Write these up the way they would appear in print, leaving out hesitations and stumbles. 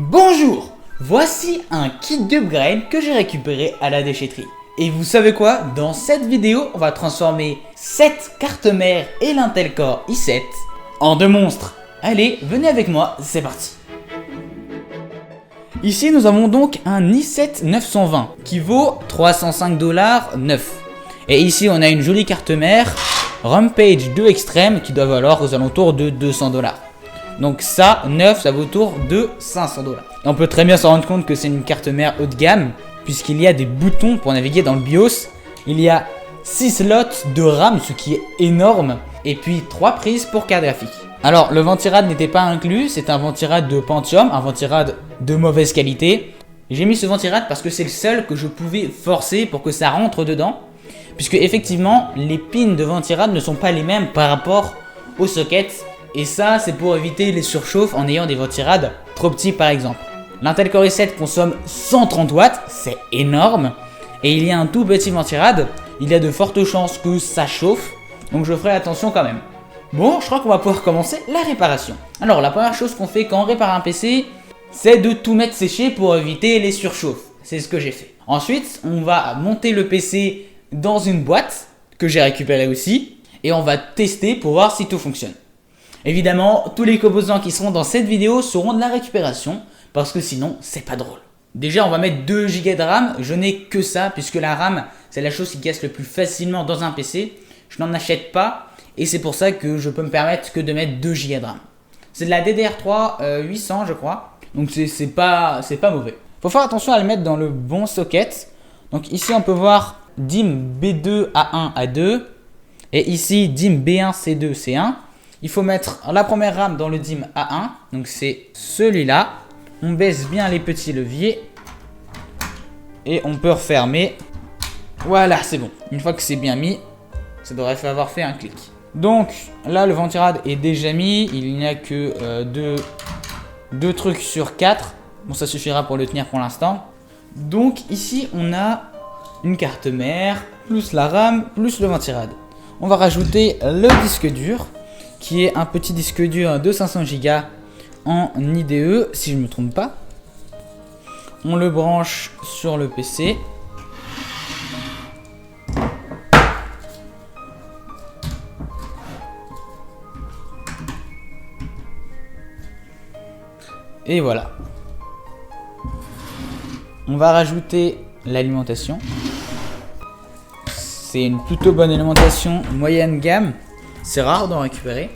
Bonjour, voici un kit d'upgrade que j'ai récupéré à la déchetterie. Et vous savez quoi? Dans cette vidéo, on va transformer cette carte mère et l'Intel Core i7 en deux monstres. Allez, venez avec moi, c'est parti. Ici, nous avons donc un i7 920 qui vaut 305 $ neuf. Et ici, on a une jolie carte mère Rampage 2 Extreme qui doit valoir aux alentours de 200 $. Donc ça, neuf, ça vaut autour de 500 $. Et on peut très bien se rendre compte que c'est une carte mère haut de gamme, puisqu'il y a des boutons pour naviguer dans le BIOS. Il y a 6 slots de RAM, ce qui est énorme, et puis 3 prises pour carte graphique. Alors, le ventirad n'était pas inclus, c'est un ventirad de Pentium, un ventirad de mauvaise qualité. J'ai mis ce ventirad parce que c'est le seul que je pouvais forcer pour que ça rentre dedans, puisque effectivement, les pins de ventirad ne sont pas les mêmes par rapport aux sockets. Et ça, c'est pour éviter les surchauffes en ayant des ventirad trop petits par exemple. L'Intel Core i7 consomme 130 watts, c'est énorme. Et il y a un tout petit ventirad, il y a de fortes chances que ça chauffe. Donc je ferai attention quand même. Bon, je crois qu'on va pouvoir commencer la réparation. Alors la première chose qu'on fait quand on répare un PC, c'est de tout mettre sécher pour éviter les surchauffes. C'est ce que j'ai fait. Ensuite, on va monter le PC dans une boîte que j'ai récupérée aussi. Et on va tester pour voir si tout fonctionne. Évidemment, tous les composants qui seront dans cette vidéo seront de la récupération, parce que sinon, c'est pas drôle. Déjà, on va mettre 2 Go de RAM, je n'ai que ça, puisque la RAM, c'est la chose qui casse le plus facilement dans un PC. Je n'en achète pas, et c'est pour ça que je peux me permettre que de mettre 2 Go de RAM. C'est de la DDR3 800, je crois, donc c'est pas mauvais. Faut faire attention à le mettre dans le bon socket. Donc ici, on peut voir DIMM B2 A1 A2, et ici, DIMM B1 C2 C1. Il faut mettre la première RAM dans le DIMM A1, donc c'est celui-là. On baisse bien les petits leviers et on peut refermer. Voilà, c'est bon. Une fois que c'est bien mis, ça devrait avoir fait un clic. Donc là, le ventirad est déjà mis. Il n'y a que deux trucs sur 4. Bon, ça suffira pour le tenir pour l'instant. Donc ici, on a une carte mère, plus la RAM, plus le ventirad. On va rajouter le disque dur, qui est un petit disque dur de 500 Go en IDE, si je ne me trompe pas. On le branche sur le PC. Et voilà. On va rajouter l'alimentation. C'est une plutôt bonne alimentation moyenne gamme. C'est rare d'en récupérer.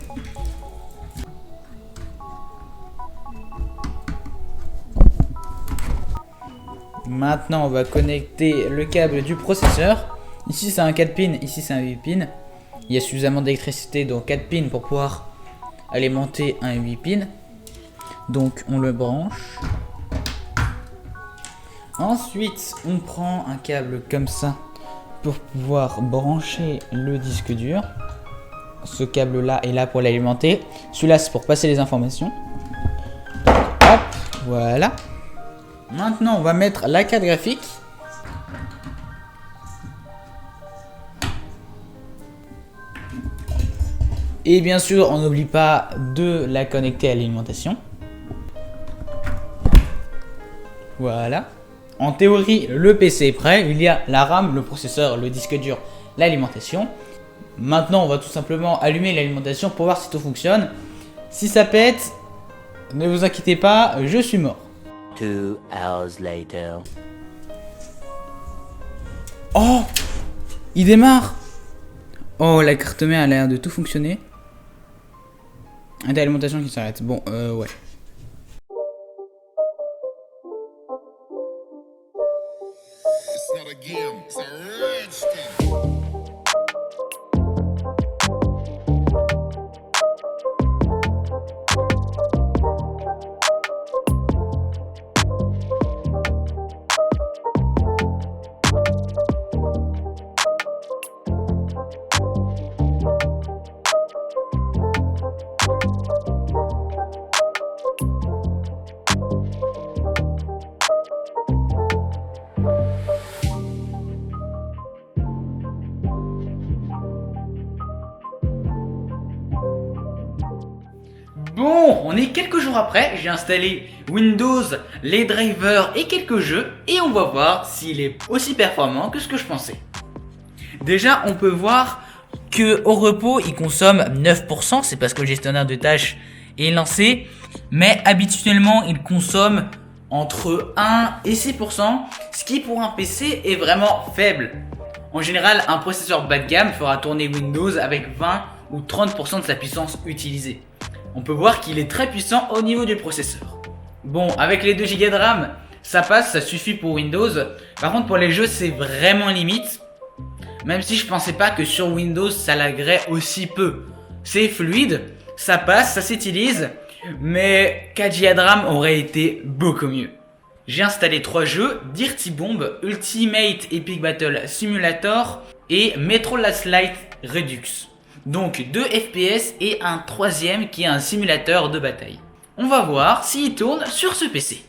Maintenant, on va connecter le câble du processeur. Ici, c'est un 4 pins, ici, c'est un 8 pins. Il y a suffisamment d'électricité dans 4 pins pour pouvoir alimenter un 8 pins. Donc, on le branche. Ensuite, on prend un câble comme ça pour pouvoir brancher le disque dur. Ce câble là est là pour l'alimenter. Celui-là c'est pour passer les informations. Hop, voilà. Maintenant on va mettre la carte graphique. Et bien sûr on n'oublie pas de la connecter à l'alimentation. Voilà. En théorie le PC est prêt. Il y a la RAM, le processeur, le disque dur, l'alimentation. Maintenant, on va tout simplement allumer l'alimentation pour voir si tout fonctionne. Si ça pète, ne vous inquiétez pas, je suis mort. 2 hours later. Oh, il démarre. Oh, la carte mère a l'air de tout fonctionner. L'alimentation qui s'arrête. Bon, ouais. It's not a game, it's a rich thing. On est quelques jours après, j'ai installé Windows, les drivers et quelques jeux et on va voir s'il est aussi performant que ce que je pensais. Déjà, on peut voir que au repos, il consomme 9%, c'est parce que le gestionnaire de tâches est lancé, mais habituellement, il consomme entre 1 et 6%, ce qui pour un PC est vraiment faible. En général, un processeur bas de gamme fera tourner Windows avec 20 ou 30% de sa puissance utilisée. On peut voir qu'il est très puissant au niveau du processeur. Bon, avec les 2 Go de RAM, ça passe, ça suffit pour Windows. Par contre, pour les jeux, c'est vraiment limite. Même si je pensais pas que sur Windows, ça laguerait aussi peu. C'est fluide, ça passe, ça s'utilise, mais 4 Go de RAM aurait été beaucoup mieux. J'ai installé 3 jeux, Dirty Bomb, Ultimate Epic Battle Simulator et Metro Last Light Redux. Donc 2 FPS et un troisième qui est un simulateur de bataille. On va voir s'il tourne sur ce PC.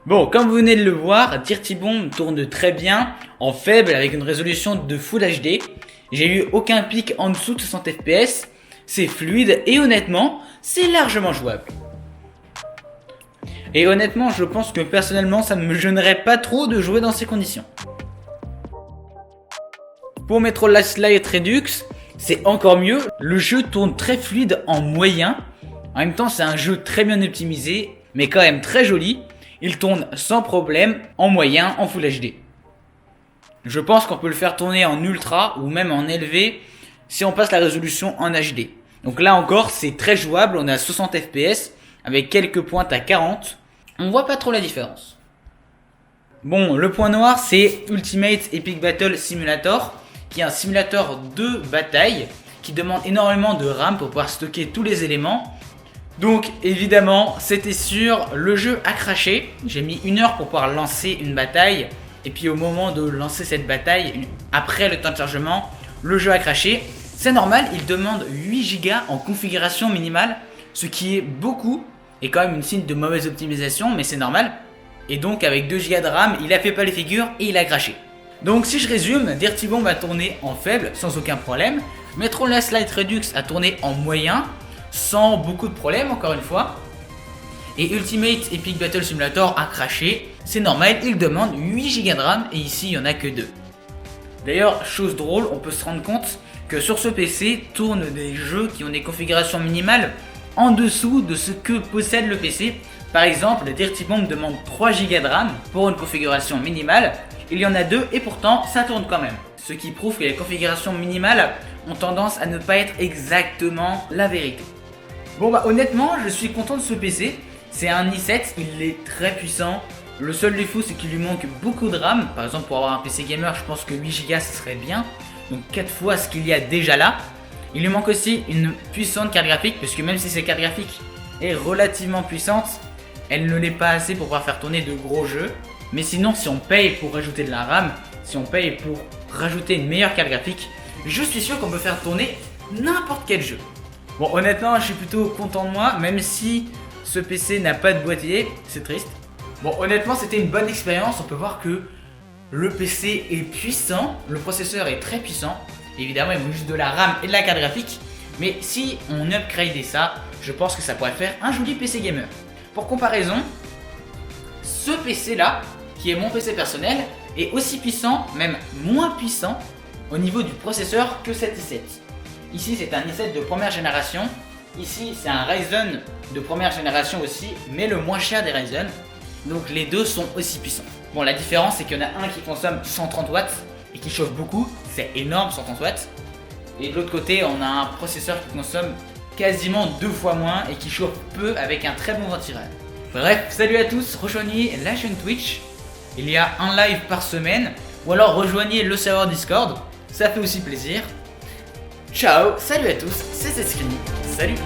Bon, comme vous venez de le voir, Dirty Bomb tourne très bien, en faible avec une résolution de Full HD. J'ai eu aucun pic en dessous de 60 FPS, c'est fluide et honnêtement, c'est largement jouable. Et honnêtement, je pense que personnellement, ça ne me gênerait pas trop de jouer dans ces conditions. Pour Metro Last Light Redux, c'est encore mieux, le jeu tourne très fluide en moyen. En même temps, c'est un jeu très bien optimisé, mais quand même très joli. Il tourne sans problème en moyen, en Full HD. Je pense qu'on peut le faire tourner en ultra ou même en élevé si on passe la résolution en HD. Donc là encore, c'est très jouable, on est à 60 FPS avec quelques pointes à 40. On voit pas trop la différence. Bon, le point noir, c'est Ultimate Epic Battle Simulator, qui est un simulateur de bataille qui demande énormément de RAM pour pouvoir stocker tous les éléments. Donc évidemment, c'était sûr, le jeu a craché. J'ai mis 1 heure pour pouvoir lancer une bataille. Et puis au moment de lancer cette bataille, après le temps de chargement, le jeu a craché. C'est normal, il demande 8 Go en configuration minimale, ce qui est beaucoup et quand même une signe de mauvaise optimisation, mais c'est normal. Et donc avec 2 Go de RAM, il a fait pas les figures et il a craché. Donc si je résume, Dirty Bomb a tourné en faible sans aucun problème. Metro Last Light Redux a tourné en moyen sans beaucoup de problèmes encore une fois. Et Ultimate Epic Battle Simulator a craché. C'est normal, il demande 8 Go de RAM et ici il n'y en a que 2. D'ailleurs, chose drôle, on peut se rendre compte que sur ce PC tournent des jeux qui ont des configurations minimales en dessous de ce que possède le PC. Par exemple, Dirty Bomb demande 3 Go de RAM pour une configuration minimale. Il y en a 2 et pourtant ça tourne quand même. Ce qui prouve que les configurations minimales ont tendance à ne pas être exactement la vérité. Bon bah honnêtement, je suis content de ce PC. C'est un i7, il est très puissant. Le seul défaut c'est qu'il lui manque beaucoup de RAM. Par exemple pour avoir un PC gamer, je pense que 8 Go ce serait bien. Donc 4 fois ce qu'il y a déjà là. Il lui manque aussi une puissante carte graphique, puisque même si cette carte graphique est relativement puissante, elle ne l'est pas assez pour pouvoir faire tourner de gros jeux. Mais sinon, si on paye pour rajouter de la RAM, si on paye pour rajouter une meilleure carte graphique, je suis sûr qu'on peut faire tourner n'importe quel jeu. Bon, honnêtement, je suis plutôt content de moi, même si ce PC n'a pas de boîtier, c'est triste. Bon, honnêtement, c'était une bonne expérience. On peut voir que le PC est puissant, le processeur est très puissant. Évidemment, il manque juste de la RAM et de la carte graphique. Mais si on upgradait ça, je pense que ça pourrait faire un joli PC gamer. Pour comparaison, ce PC là, qui est mon PC personnel, est aussi puissant, même moins puissant, au niveau du processeur que cet i7. Ici, c'est un i7 de première génération. Ici, c'est un Ryzen de première génération aussi, mais le moins cher des Ryzen. Donc les deux sont aussi puissants. Bon, la différence, c'est qu'il y en a un qui consomme 130 watts et qui chauffe beaucoup. C'est énorme, 130 watts. Et de l'autre côté, on a un processeur qui consomme quasiment 2 fois moins et qui chauffe peu avec un très bon ventilo. Bref, salut à tous, rejoignez la chaîne Twitch. Il y a un live par semaine, ou alors rejoignez le serveur Discord, ça fait aussi plaisir. Ciao, salut à tous, c'est Zscreeny, salut.